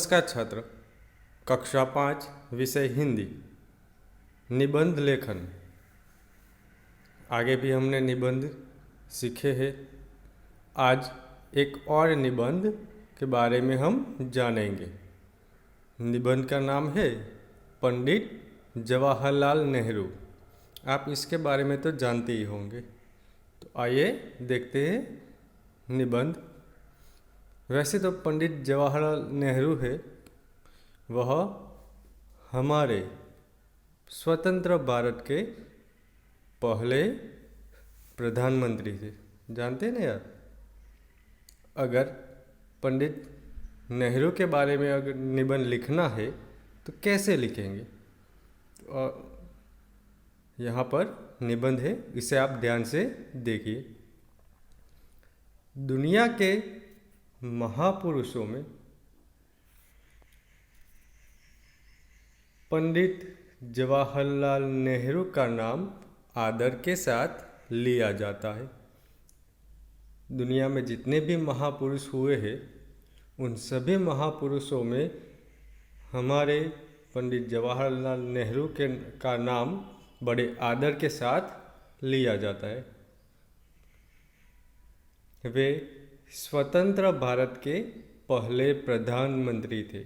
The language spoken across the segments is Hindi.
नमस्कार छात्र। कक्षा 5 विषय हिंदी निबंध लेखन। आगे भी हमने निबंध सीखे हैं। आज एक और निबंध के बारे में हम जानेंगे। निबंध का नाम है पंडित जवाहरलाल नेहरू। आप इसके बारे में तो जानते ही होंगे। तो आइए देखते हैं निबंध। वैसे तो पंडित जवाहरलाल नेहरू है, वह हमारे स्वतंत्र भारत के पहले प्रधानमंत्री थे। जानते हैं ना यार। अगर पंडित नेहरू के बारे में अगर निबंध लिखना है तो कैसे लिखेंगे? और यहाँ पर निबंध है, इसे आप ध्यान से देखिए। दुनिया के महापुरुषों में पंडित जवाहरलाल नेहरू का नाम आदर के साथ लिया जाता है। दुनिया में जितने भी महापुरुष हुए हैं, उन सभी महापुरुषों में हमारे पंडित जवाहरलाल नेहरू का नाम बड़े आदर के साथ लिया जाता है। वे स्वतंत्र भारत के पहले प्रधानमंत्री थे।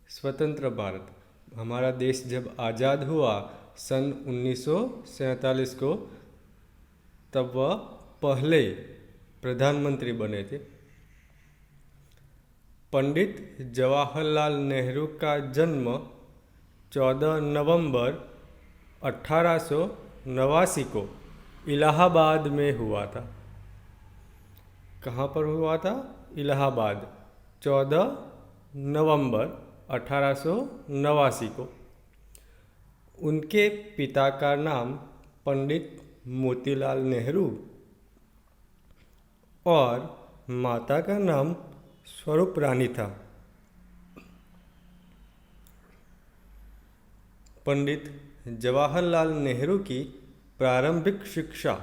स्वतंत्र भारत, हमारा देश जब आज़ाद हुआ सन 1947 को, तब वह पहले प्रधानमंत्री बने थे। पंडित जवाहरलाल नेहरू का जन्म 14 नवंबर 1889 को इलाहाबाद में हुआ था। कहाँ पर हुआ था? इलाहाबाद, 14 नवंबर 1889 को। उनके पिता का नाम पंडित मोतीलाल नेहरू और माता का नाम स्वरूप रानी था। पंडित जवाहरलाल नेहरू की प्रारंभिक शिक्षा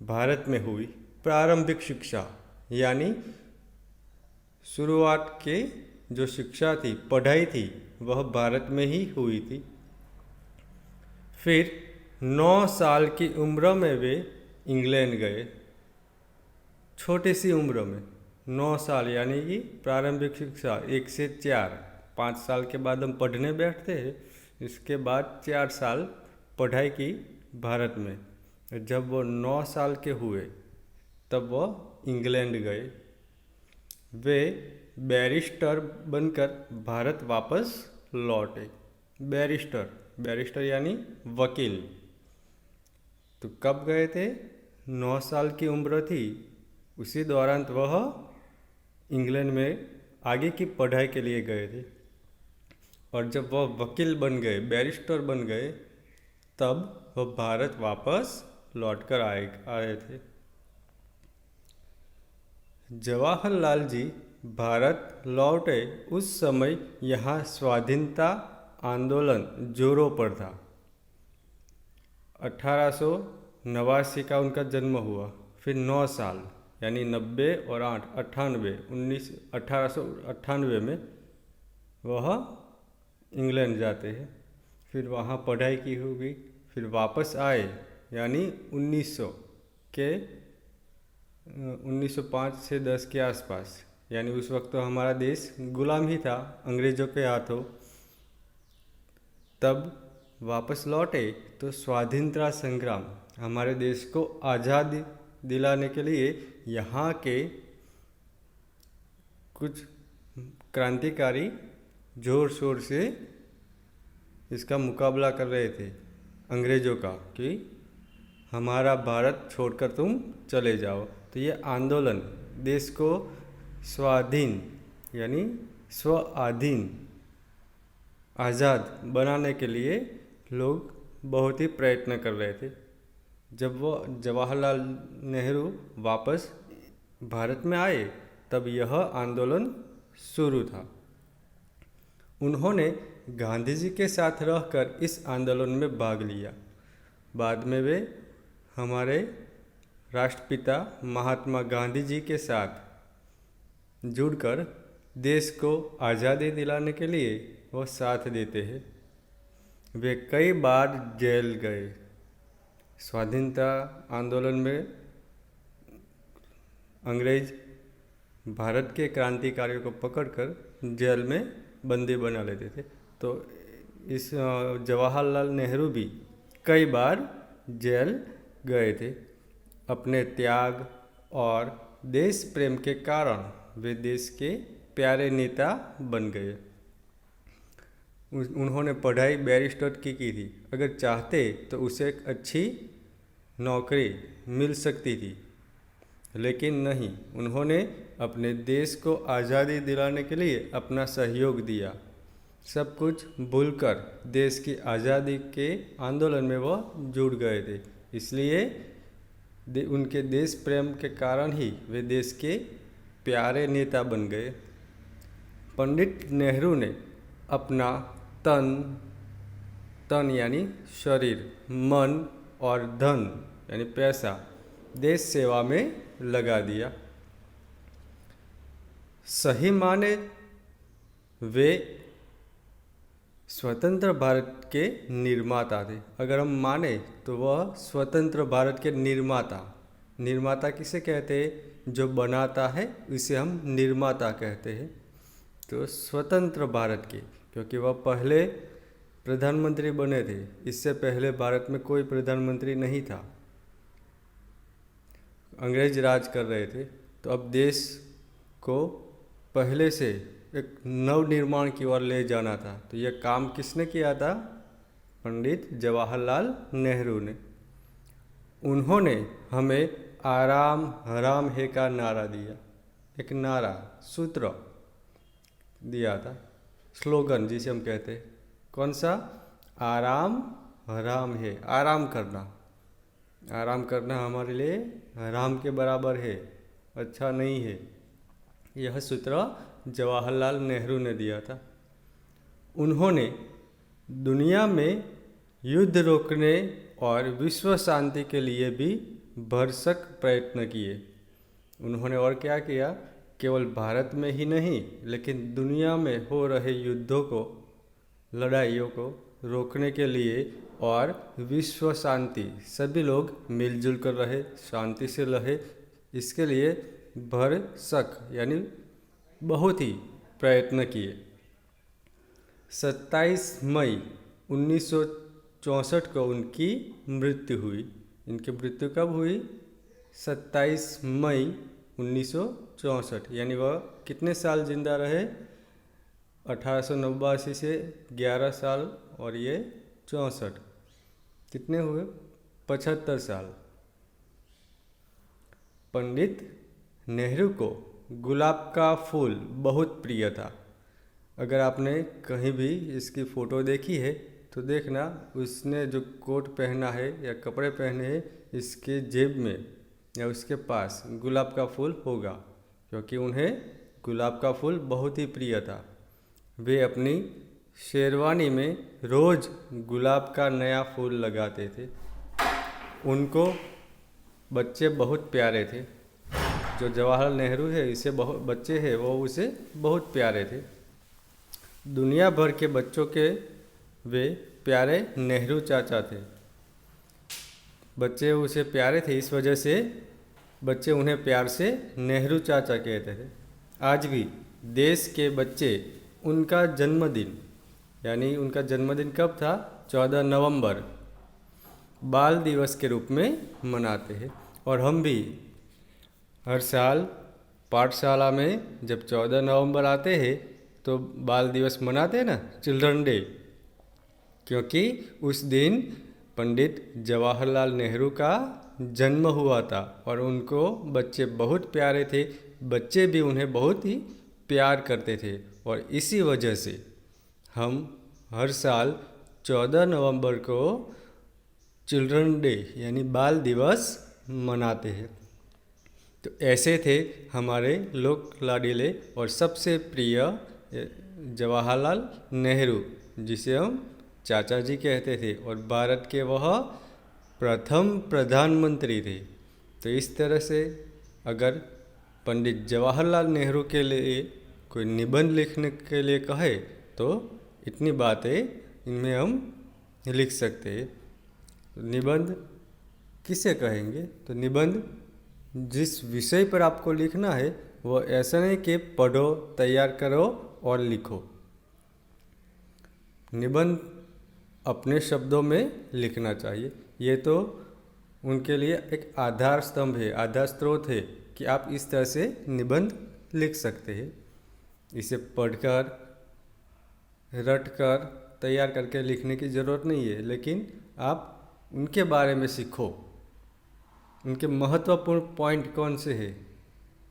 भारत में हुई। प्रारंभिक शिक्षा यानी शुरुआत के जो शिक्षा थी, पढ़ाई थी, वह भारत में ही हुई थी। फिर 9 साल की उम्र में वे इंग्लैंड गए। छोटी सी उम्र में 9 साल, यानी कि प्रारंभिक शिक्षा 1 से 4, 5 साल के बाद हम पढ़ने बैठते हैं। इसके बाद 4 साल पढ़ाई की भारत में। जब वो 9 साल के हुए तब वह इंग्लैंड गए। वे बैरिस्टर बनकर भारत वापस लौटे। बैरिस्टर यानी वकील। तो कब गए थे? 9 साल की उम्र थी, उसी दौरान वह इंग्लैंड में आगे की पढ़ाई के लिए गए थे। और जब वह वकील बन गए, बैरिस्टर बन गए, तब वह भारत वापस लौटकर आए थे। जवाहरलाल जी भारत लौटे उस समय यहाँ स्वाधीनता आंदोलन जोरों पर था। 1889 का उनका जन्म हुआ। फिर 9 साल यानी 90 और 8 98 1898 में वह इंग्लैंड जाते हैं। फिर वहाँ पढ़ाई की होगी। फिर वापस आए, यानी 1905 से 10 के आसपास, यानी उस वक्त तो हमारा देश गुलाम ही था अंग्रेज़ों के हाथों। तब वापस लौटे तो स्वाधीनता संग्राम, हमारे देश को आज़ादी दिलाने के लिए यहाँ के कुछ क्रांतिकारी जोर शोर से इसका मुकाबला कर रहे थे अंग्रेज़ों का, कि हमारा भारत छोड़कर तुम चले जाओ। तो ये आंदोलन देश को स्वाधीन यानी स्वाधीन आज़ाद बनाने के लिए लोग बहुत ही प्रयत्न कर रहे थे। जब वो जवाहरलाल नेहरू वापस भारत में आए, तब यह आंदोलन शुरू था। उन्होंने गांधी जी के साथ रहकर इस आंदोलन में भाग लिया। बाद में वे हमारे राष्ट्रपिता महात्मा गांधी जी के साथ जुड़कर देश को आज़ादी दिलाने के लिए वो साथ देते हैं। वे कई बार जेल गए। स्वाधीनता आंदोलन में अंग्रेज भारत के क्रांतिकारियों को पकड़कर जेल में बंदी बना लेते थे। तो इस जवाहरलाल नेहरू भी कई बार जेल गए थे। अपने त्याग और देश प्रेम के कारण वे देश के प्यारे नेता बन गए। उन्होंने पढ़ाई बैरिस्टर की थी। अगर चाहते तो उसे एक अच्छी नौकरी मिल सकती थी, लेकिन नहीं, उन्होंने अपने देश को आज़ादी दिलाने के लिए अपना सहयोग दिया। सब कुछ भूलकर देश की आज़ादी के आंदोलन में वह जुड़ गए थे। इसलिए उनके देश प्रेम के कारण ही वे देश के प्यारे नेता बन गए। पंडित नेहरू ने अपना तन यानी शरीर, मन और धन यानी पैसा देश सेवा में लगा दिया। सही माने वे स्वतंत्र भारत के निर्माता थे। अगर हम माने तो वह स्वतंत्र भारत के निर्माता किसे कहते हैं? जो बनाता है उसे हम निर्माता कहते हैं। तो स्वतंत्र भारत के, क्योंकि वह पहले प्रधानमंत्री बने थे। इससे पहले भारत में कोई प्रधानमंत्री नहीं था, अंग्रेज राज कर रहे थे। तो अब देश को पहले से एक नवनिर्माण की ओर ले जाना था। तो यह काम किसने किया था? पंडित जवाहरलाल नेहरू ने। उन्होंने हमें आराम हराम है का नारा दिया, एक नारा, सूत्र दिया था, स्लोगन जिसे हम कहते हैं। कौन सा? आराम हराम है। आराम करना हमारे लिए हराम के बराबर है, अच्छा नहीं है। यह सूत्र जवाहरलाल नेहरू ने दिया था। उन्होंने दुनिया में युद्ध रोकने और विश्व शांति के लिए भी भरसक प्रयत्न किए। उन्होंने और क्या किया? केवल भारत में ही नहीं, लेकिन दुनिया में हो रहे युद्धों को, लड़ाइयों को रोकने के लिए और विश्व शांति, सभी लोग मिलजुल कर रहे, शांति से रहे, इसके लिए भरसक यानी बहुत ही प्रयत्न किए। 27 मई 1964 को उनकी मृत्यु हुई। इनकी मृत्यु कब हुई? 27 मई 1964। यानी वह कितने साल जिंदा रहे? 1889 से 11 साल, और ये 64, कितने हुए? 75 साल। पंडित नेहरू को गुलाब का फूल बहुत प्रिय था। अगर आपने कहीं भी इसकी फ़ोटो देखी है तो देखना, उसने जो कोट पहना है या कपड़े पहने हैं, इसके जेब में या उसके पास गुलाब का फूल होगा, क्योंकि उन्हें गुलाब का फूल बहुत ही प्रिय था। वे अपनी शेरवानी में रोज़ गुलाब का नया फूल लगाते थे। उनको बच्चे बहुत प्यारे थे। जो जवाहरलाल नेहरू है, इसे बहुत बच्चे हैं, वो उसे बहुत प्यारे थे। दुनिया भर के बच्चों के वे प्यारे नेहरू चाचा थे। बच्चे उसे प्यारे थे, इस वजह से बच्चे उन्हें प्यार से नेहरू चाचा कहते थे। आज भी देश के बच्चे उनका जन्मदिन, यानी उनका जन्मदिन कब था? 14 नवंबर, बाल दिवस के रूप में मनाते हैं। और हम भी हर साल पाठशाला में जब 14 नवंबर आते हैं तो बाल दिवस मनाते हैं ना, चिल्ड्रन डे, क्योंकि उस दिन पंडित जवाहरलाल नेहरू का जन्म हुआ था और उनको बच्चे बहुत प्यारे थे। बच्चे भी उन्हें बहुत ही प्यार करते थे, और इसी वजह से हम हर साल 14 नवंबर को चिल्ड्रन डे यानी बाल दिवस मनाते हैं। तो ऐसे थे हमारे लोक लाडीले और सबसे प्रिय जवाहरलाल नेहरू, जिसे हम चाचा जी कहते थे, और भारत के वह प्रथम प्रधानमंत्री थे। तो इस तरह से अगर पंडित जवाहरलाल नेहरू के लिए कोई निबंध लिखने के लिए कहे तो इतनी बातें इनमें हम लिख सकते हैं। निबंध किसे कहेंगे? तो निबंध जिस विषय पर आपको लिखना है वो ऐसा नहीं कि पढ़ो, तैयार करो और लिखो। निबंध अपने शब्दों में लिखना चाहिए। ये तो उनके लिए एक आधार स्तंभ है, आधार स्रोत है कि आप इस तरह से निबंध लिख सकते हैं। इसे पढ़कर, रटकर, तैयार करके लिखने की ज़रूरत नहीं है, लेकिन आप उनके बारे में सीखो, उनके महत्वपूर्ण पॉइंट कौन से हैं,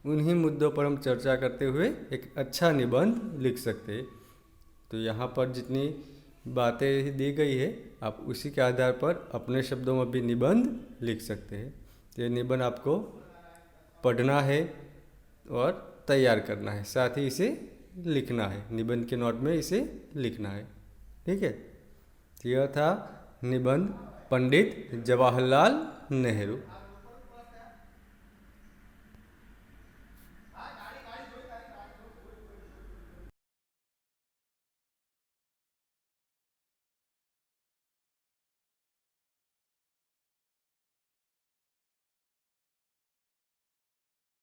उन्हीं मुद्दों पर हम चर्चा करते हुए एक अच्छा निबंध लिख सकते हैं। तो यहाँ पर जितनी बातें दी गई है आप उसी के आधार पर अपने शब्दों में भी निबंध लिख सकते हैं। तो ये निबंध आपको पढ़ना है और तैयार करना है, साथ ही इसे लिखना है, निबंध के नोट में इसे लिखना है। ठीक है, यह था निबंध पंडित जवाहरलाल नेहरू।